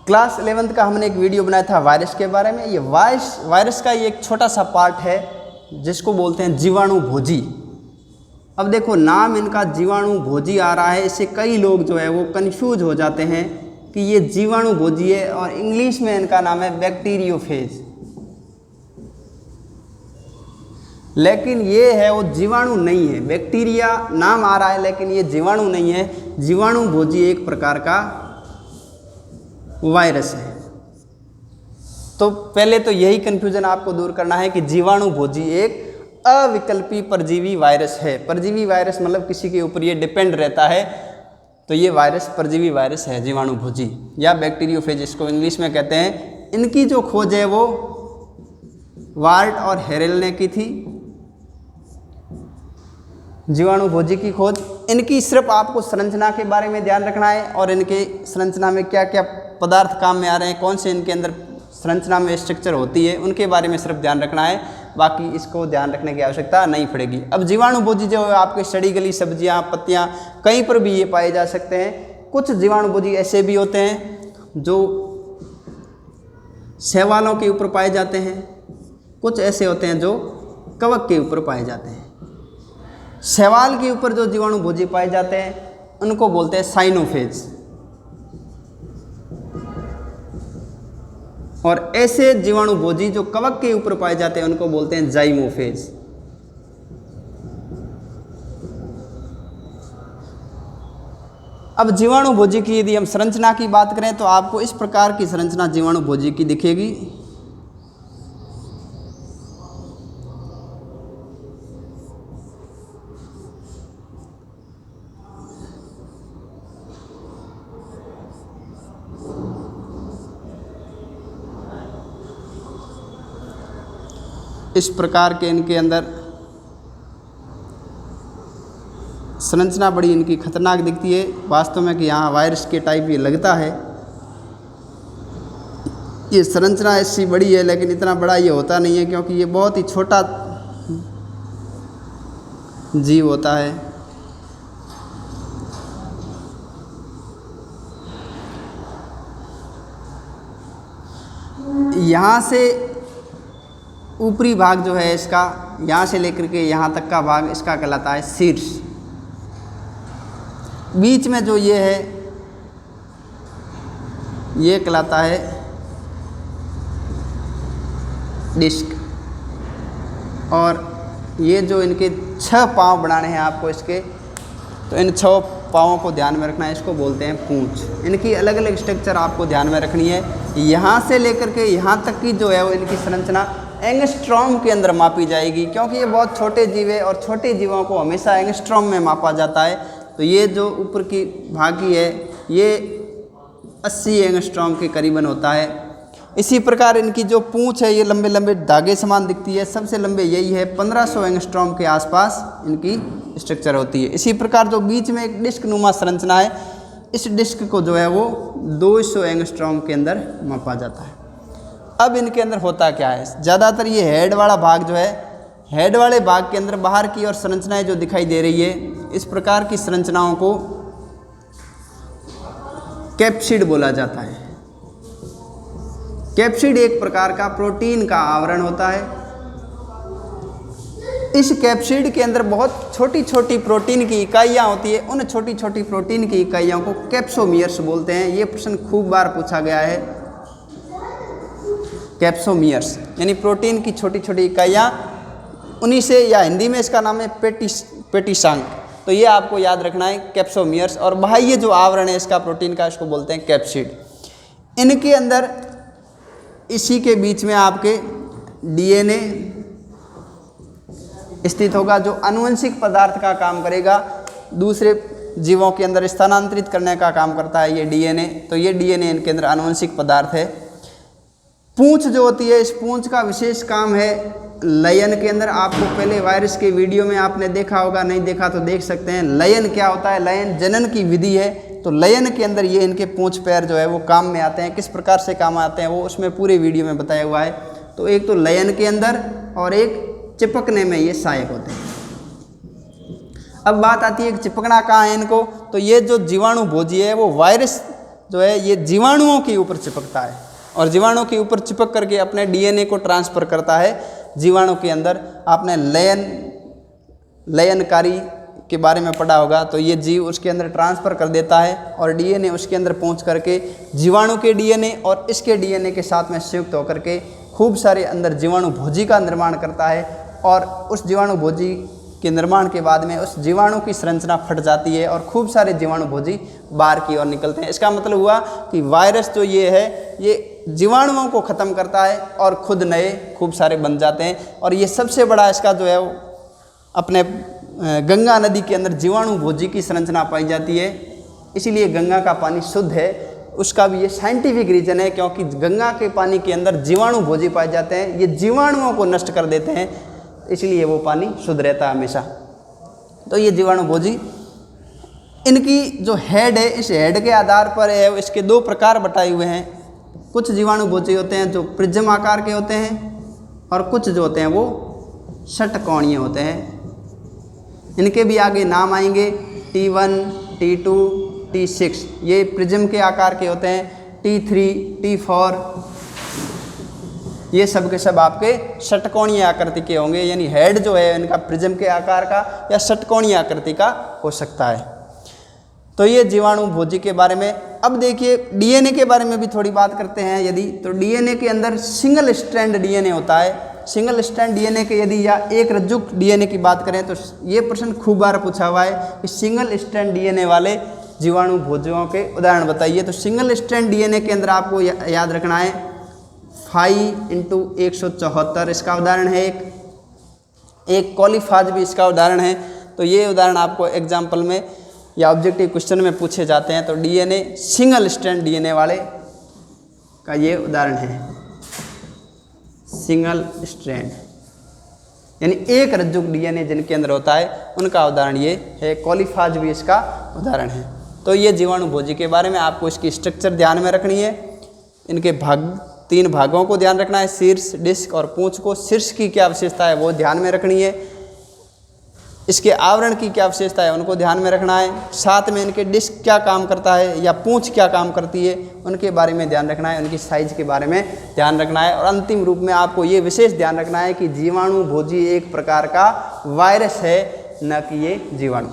Class 11th का हमने एक वीडियो बनाया था वायरस के बारे में। ये वायरस का ये एक छोटा सा पार्ट है जिसको बोलते हैं जीवाणु भोजी। अब देखो नाम इनका जीवाणु भोजी आ रहा है, इससे कई लोग जो है वो कंफ्यूज हो जाते हैं कि ये जीवाणु भोजी है और इंग्लिश में इनका नाम है बैक्टीरियोफेज, लेकिन ये है वो जीवाणु नहीं है। बैक्टीरिया नाम आ रहा है लेकिन ये जीवाणु नहीं है। जीवाणु भोजी एक प्रकार का वायरस है। तो पहले तो यही कन्फ्यूजन आपको दूर करना है कि जीवाणु भोजी एक अविकल्पी परजीवी वायरस है। परजीवी वायरस मतलब किसी के ऊपर ये डिपेंड रहता है, तो ये वायरस परजीवी वायरस है जीवाणु भोजी या बैक्टीरियोफेज इसको इंग्लिश में कहते हैं। इनकी जो खोज है वो वार्ट और हेरेल ने की थी, जीवाणु भोजी की खोज। इनकी सिर्फ आपको संरचना के बारे में ध्यान रखना है और इनके संरचना में क्या क्या पदार्थ काम में आ रहे हैं, कौन से इनके अंदर संरचना में स्ट्रक्चर होती है, उनके बारे में सिर्फ ध्यान रखना है, बाकी इसको ध्यान रखने की आवश्यकता नहीं पड़ेगी। अब जीवाणु भोजी जो है आपके सड़ी गली सब्जियां, पत्तियां, कहीं पर भी ये पाए जा सकते हैं। कुछ जीवाणु भोजी ऐसे भी होते हैं जो शैवालों के ऊपर पाए जाते हैं, कुछ ऐसे होते हैं जो कवक के ऊपर पाए जाते हैं। शैवाल के ऊपर जो जीवाणु भोजी पाए जाते हैं उनको बोलते हैं साइनोफेज, और ऐसे जीवाणु भोजी जो कवक के ऊपर पाए जाते हैं उनको बोलते हैं जाइमोफेज। अब जीवाणु भोजी की यदि हम संरचना की बात करें तो आपको इस प्रकार की संरचना जीवाणु भोजी की दिखेगी। इस प्रकार के इनके अंदर संरचना बड़ी इनकी खतरनाक दिखती है वास्तव में कि यहाँ वायरस के टाइप ये लगता है। ये संरचना ऐसी बड़ी है लेकिन इतना बड़ा ये होता नहीं है क्योंकि ये बहुत ही छोटा जीव होता है। यहाँ से ऊपरी भाग जो है इसका, यहाँ से लेकर के यहाँ तक का भाग इसका कहलाता है शीर्ष। बीच में जो ये है ये कहलाता है डिस्क, और ये जो इनके 6 पाँव बनाने हैं आपको इसके, तो इन 6 पाँवों को ध्यान में रखना है, इसको बोलते हैं पूंछ। इनकी अलग अलग स्ट्रक्चर आपको ध्यान में रखनी है। यहाँ से लेकर के यहाँ तक की जो है वो इनकी संरचना एंगस्ट्रॉम के अंदर मापी जाएगी, क्योंकि ये बहुत छोटे जीव है और छोटे जीवों को हमेशा एंगस्ट्रॉम में मापा जाता है। तो ये जो ऊपर की भागी है ये 80 एंगस्ट्रॉम के करीबन होता है। इसी प्रकार इनकी जो पूंछ है ये लंबे लंबे धागे समान दिखती है, सबसे लंबे यही है, 1500 एंगस्ट्रॉम के आसपास इनकी स्ट्रक्चर होती है। इसी प्रकार जो बीच में एक डिस्क नुमा संरचना है, इस डिस्क को जो है वो 200 एंगस्ट्रॉम के अंदर मापा जाता है। अब इनके अंदर होता क्या है, ज़्यादातर ये हेड वाला भाग जो है, हेड वाले भाग के अंदर बाहर की और संरचनाएं जो दिखाई दे रही है, इस प्रकार की संरचनाओं को कैप्सिड बोला जाता है। कैप्सिड एक प्रकार का प्रोटीन का आवरण होता है। इस कैप्सिड के अंदर बहुत छोटी छोटी प्रोटीन की इकाइयाँ होती है। उन छोटी छोटी प्रोटीन की इकाइयों को कैप्सोमियर्स बोलते हैं। ये प्रश्न खूब बार पूछा गया है। कैप्सोमियर्स यानी प्रोटीन की छोटी छोटी इकाइयाँ, उन्हीं से, या हिंदी में इसका नाम है पेटिसांक। तो ये आपको याद रखना है, कैप्सोमियर्स। और बाह्य जो आवरण है इसका प्रोटीन का, इसको बोलते हैं कैप्सिड। इनके अंदर इसी के बीच में आपके डीएनए स्थित होगा, जो आनुवंशिक पदार्थ का काम करेगा, दूसरे जीवों के अंदर स्थानांतरित करने का काम करता है ये डीएनए। तो ये डीएनए इनके अंदर आनुवंशिक पदार्थ है। पूंछ जो होती है, इस पूंछ का विशेष काम है लयन के अंदर। आपको पहले वायरस के वीडियो में आपने देखा होगा, नहीं देखा तो देख सकते हैं। लयन क्या होता है, लयन जनन की विधि है। तो लयन के अंदर ये इनके पूंछ पैर जो है वो काम में आते हैं। किस प्रकार से काम आते हैं वो उसमें पूरे वीडियो में बताया हुआ है। तो एक तो लयन के अंदर और एक चिपकने में ये सहायक होते हैं। अब बात आती है कि चिपकना कहाँ है इनको। तो ये जो जीवाणु भोजी है वो वायरस जो है ये जीवाणुओं के ऊपर चिपकता है और जीवाणु के ऊपर चिपक करके अपने डीएनए को ट्रांसफ़र करता है जीवाणु के अंदर। आपने लयनकारी के बारे में पढ़ा होगा, तो ये जीव उसके अंदर ट्रांसफ़र कर देता है और डीएनए उसके अंदर पहुंच करके जीवाणु के डीएनए और इसके डीएनए के साथ में संयुक्त होकर के खूब सारे अंदर जीवाणु भोजी का निर्माण करता है और उस जीवाणु भोजी के निर्माण के बाद में उस जीवाणु की संरचना फट जाती है और खूब सारे जीवाणु भोजी बाहर की ओर निकलते हैं। इसका मतलब हुआ कि वायरस जो ये है ये जीवाणुओं को ख़त्म करता है और खुद नए खूब सारे बन जाते हैं। और ये सबसे बड़ा इसका जो है अपने गंगा नदी के अंदर जीवाणु भोजी की संरचना पाई जाती है, इसीलिए गंगा का पानी शुद्ध है। उसका भी ये साइंटिफिक रीज़न है, क्योंकि गंगा के पानी के अंदर जीवाणु भोजी पाए जाते हैं, ये जीवाणुओं को नष्ट कर देते हैं, इसलिए वो पानी शुद्ध रहता है हमेशा। तो ये जीवाणु भोजी, इनकी जो हेड है, इस हेड के आधार पर है इसके दो प्रकार बताए हुए हैं। कुछ जीवाणु भोजी होते हैं जो प्रिज्म आकार के होते हैं और कुछ जो होते हैं वो षटकोणीय होते हैं। इनके भी आगे नाम आएंगे T1, T2, T6, ये प्रिज्म के आकार के होते हैं। T3, T4, ये सब के सब आपके षटकोणीय आकृति के होंगे, यानी हेड जो है इनका प्रिज्म के आकार का या षटकोणीय आकृति का हो सकता है। तो ये जीवाणु भोजी के बारे में। अब देखिए डीएनए के बारे में भी थोड़ी बात करते हैं यदि, तो डीएनए के अंदर सिंगल स्ट्रैंड डीएनए होता है। सिंगल स्ट्रैंड डीएनए के यदि या एक रज्जुक डीएनए की बात करें तो ये प्रश्न खूब बार पूछा हुआ है कि सिंगल स्ट्रैंड डीएनए वाले जीवाणु भोजियों के उदाहरण बताइए। तो सिंगल स्ट्रैंड डीएनए के अंदर आपको याद रखना है 5×174 इसका उदाहरण है। एक कॉलीफाज भी इसका उदाहरण है। तो ये उदाहरण आपको एग्जाम्पल में या ऑब्जेक्टिव क्वेश्चन में पूछे जाते हैं। तो डीएनए सिंगल स्ट्रैंड डीएनए वाले का ये उदाहरण है, सिंगल स्ट्रैंड यानी एक रज्जुक डीएनए जिनके अंदर होता है उनका उदाहरण ये है। कॉलीफाज भी इसका उदाहरण है। तो ये जीवाणु भोजी के बारे में आपको इसकी स्ट्रक्चर ध्यान में रखनी है। इनके तीन भागों को ध्यान रखना है, शीर्ष, डिस्क और पूंछ को। शीर्ष की क्या विशेषता है वो ध्यान में रखनी है, इसके आवरण की क्या विशेषता है उनको ध्यान में रखना है, साथ में इनके डिस्क क्या काम करता है या पूंछ क्या काम करती है उनके बारे में ध्यान रखना है, उनकी साइज के बारे में ध्यान रखना है। और अंतिम रूप में आपको ये विशेष ध्यान रखना है कि जीवाणु भोजी एक प्रकार का वायरस है, न कि ये जीवाणु।